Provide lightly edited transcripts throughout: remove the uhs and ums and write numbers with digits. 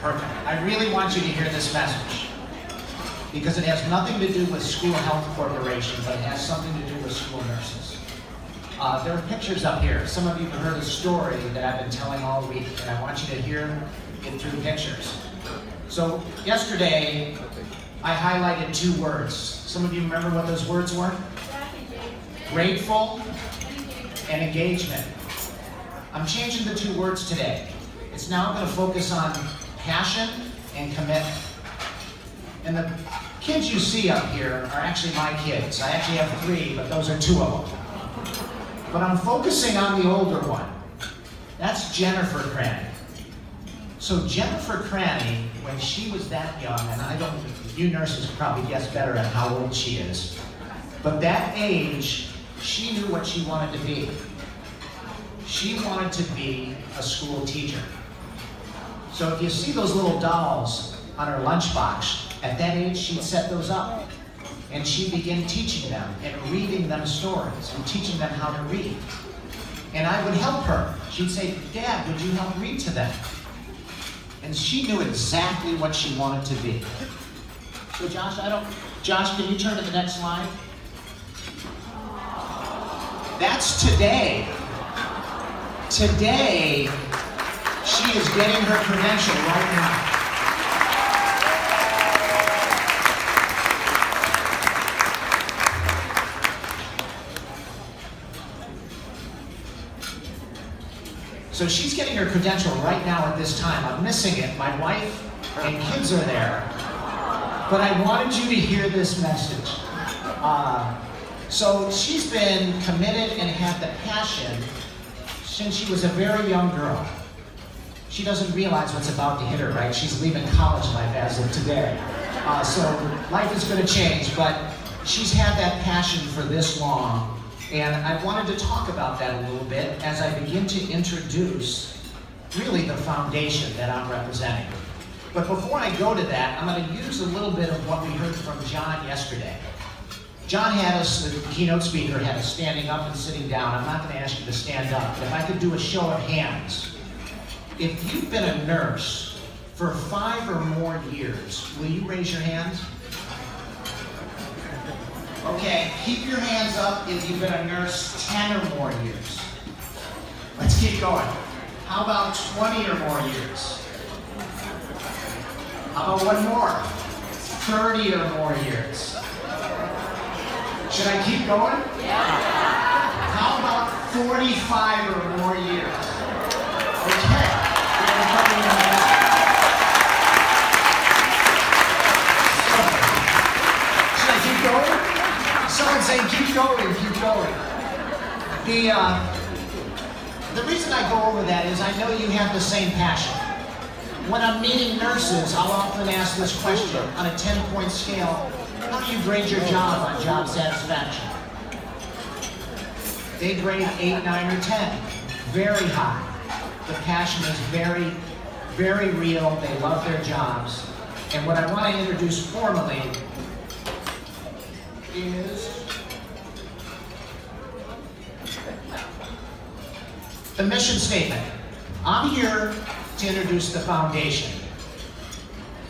Perfect. I really want you to hear this message because it has nothing to do with School Health Corporation, but it has something to do with school nurses. There are pictures up here. Some of you have heard a story that I've been telling all week, and I want you to hear it through pictures. So yesterday, I highlighted 2 words. Some of you remember what those words were? Grateful and engagement. I'm changing the 2 words today. It's now going to focus on passion and commitment. And the kids you see up here are actually my kids. I actually have 3, but those are 2 of them. But I'm focusing on the older one. That's Jennifer Cranny. So Jennifer Cranny, when she was that young, and you nurses probably guess better at how old she is, but that age, she knew what she wanted to be. She wanted to be a school teacher. So if you see those little dolls on her lunchbox, at that age she'd set those up. And she'd begin teaching them and reading them stories and teaching them how to read. And I would help her. She'd say, "Dad, would you help read to them?" And she knew exactly what she wanted to be. So Josh, can you turn to the next slide? That's today. Today, she is getting her credential right now. So she's getting her credential right now at this time. I'm missing it. My wife and kids are there. But I wanted you to hear this message. So she's been committed and had the passion since she was a very young girl. She doesn't realize what's about to hit her, right? She's leaving college life as of today. So life is going to change, but she's had that passion for this long. And I wanted to talk about that a little bit as I begin to introduce really the foundation that I'm representing. But before I go to that, I'm going to use a little bit of what we heard from John yesterday. John had us, the keynote speaker, had us standing up and sitting down. I'm not going to ask you to stand up, but if I could do a show of hands. If you've been a nurse for 5 or more years, will you raise your hands? Okay, keep your hands up if you've been a nurse 10 or more years. Let's keep going. How about 20 or more years? How about one more? 30 or more years. Should I keep going? Yeah. How about 45 or more years? Okay. We're coming in that. Should I keep going? Someone say, keep going, keep going. The reason I go over that is I know you have the same passion. When I'm meeting nurses, I'll often ask this question on a 10-point scale. How do you grade your job on job satisfaction? They grade 8, 9, or 10. Very high. The passion is very, very real. They love their jobs. And what I want to introduce formally is the mission statement. I'm here to introduce the foundation.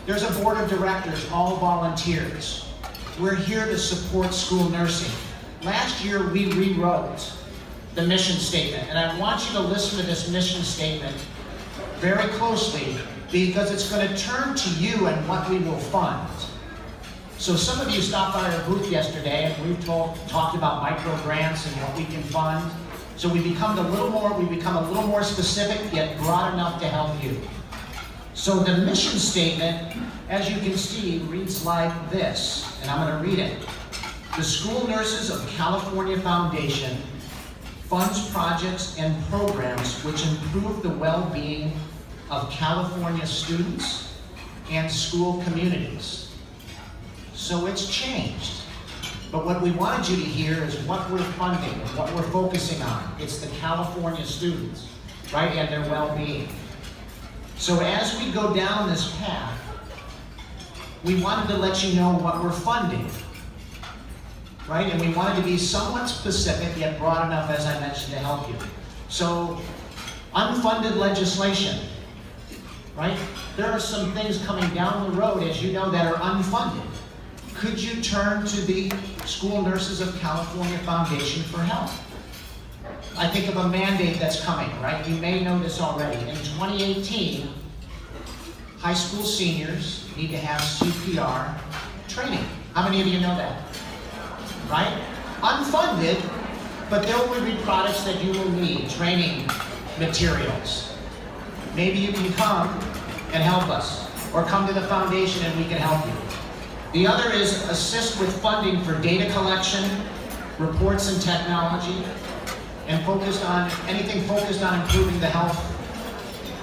There's a board of directors, all volunteers. We're here to support school nursing. Last year we rewrote the mission statement, and I want you to listen to this mission statement very closely because it's going to turn to you and what we will fund. So some of you stopped by our booth yesterday and we've talked about micro grants and what we can fund. So we become a little more specific yet broad enough to help you. So the mission statement, as you can see, reads like this, and I'm going to read it. The School Nurses of California Foundation funds projects and programs which improve the well-being of California students and school communities. So it's changed. But what we wanted you to hear is what we're funding and what we're focusing on. It's the California students, right, and their well-being. So as we go down this path, we wanted to let you know what we're funding, right? And we wanted to be somewhat specific yet broad enough, as I mentioned, to help you. So unfunded legislation, right? There are some things coming down the road, as you know, that are unfunded. Could you turn to the School Nurses of California Foundation for help? I think of a mandate that's coming, right? You may know this already. In 2018, high school seniors need to have CPR training. How many of you know that? Right? Unfunded, but there will be products that you will need, training materials. Maybe you can come and help us, or come to the foundation and we can help you. The other is assist with funding for data collection, reports and technology, and anything focused on improving the health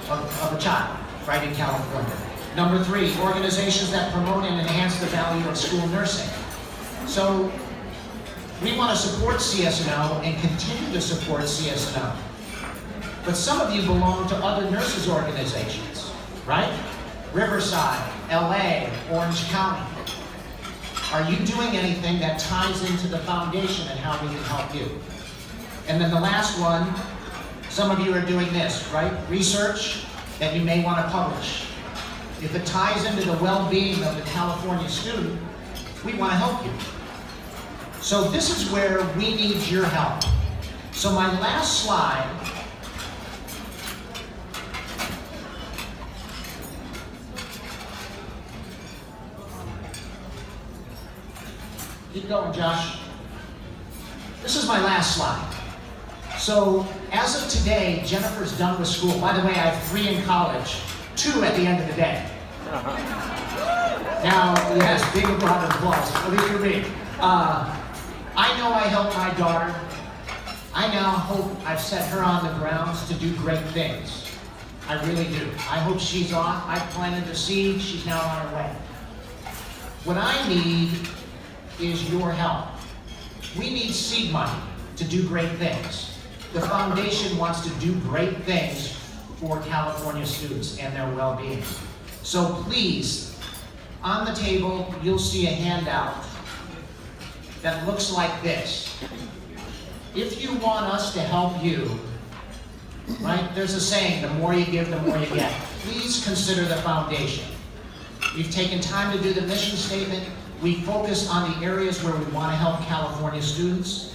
of a child, right, in California. Number 3, organizations that promote and enhance the value of school nursing. So we want to support CS&O and continue to support CS&O. But some of you belong to other nurses organizations, right? Riverside, LA, Orange County. Are you doing anything that ties into the foundation and how we can help you? And then the last one, some of you are doing this, right? Research that you may want to publish. If it ties into the well-being of the California student, we want to help you. So this is where we need your help. So my last slide keep going, Josh. This is my last slide. So, as of today, Jennifer's done with school. By the way, I have 3 in college, 2 at the end of the day. Now, yes, big round of applause, at least for me. I know I helped my daughter. I now hope I've set her on the grounds to do great things. I really do. I hope she's off. I planted the seed. She's now on her way. What I need is your help. We need seed money to do great things. The foundation wants to do great things for California students and their well-being. So please, on the table, you'll see a handout that looks like this. If you want us to help you, right, there's a saying, the more you give, the more you get. Please consider the foundation. We've taken time to do the mission statement. We focus on the areas where we want to help California students.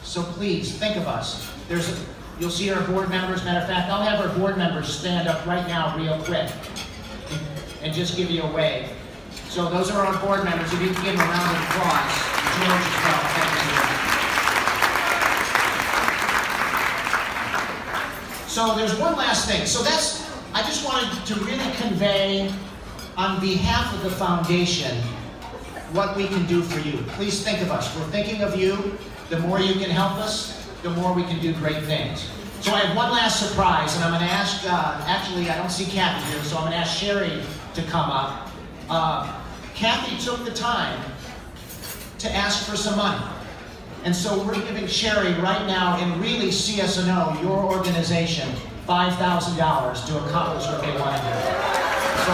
So please, think of us. You'll see our board members. Matter of fact, I'll have our board members stand up right now real quick and just give you a wave. So those are our board members. If you can give them a round of applause. George as well. Thank you. So there's one last thing. So I just wanted to really convey on behalf of the foundation what we can do for you. Please think of us. We're thinking of you. The more you can help us, the more we can do great things. So I have one last surprise, and I'm going to ask, actually I don't see Kathy here, so I'm going to ask Sherry to come up. Kathy took the time to ask for some money. And so we're giving Sherry right now, and really CS&O, your organization, $5,000 to accomplish what they want to do. So,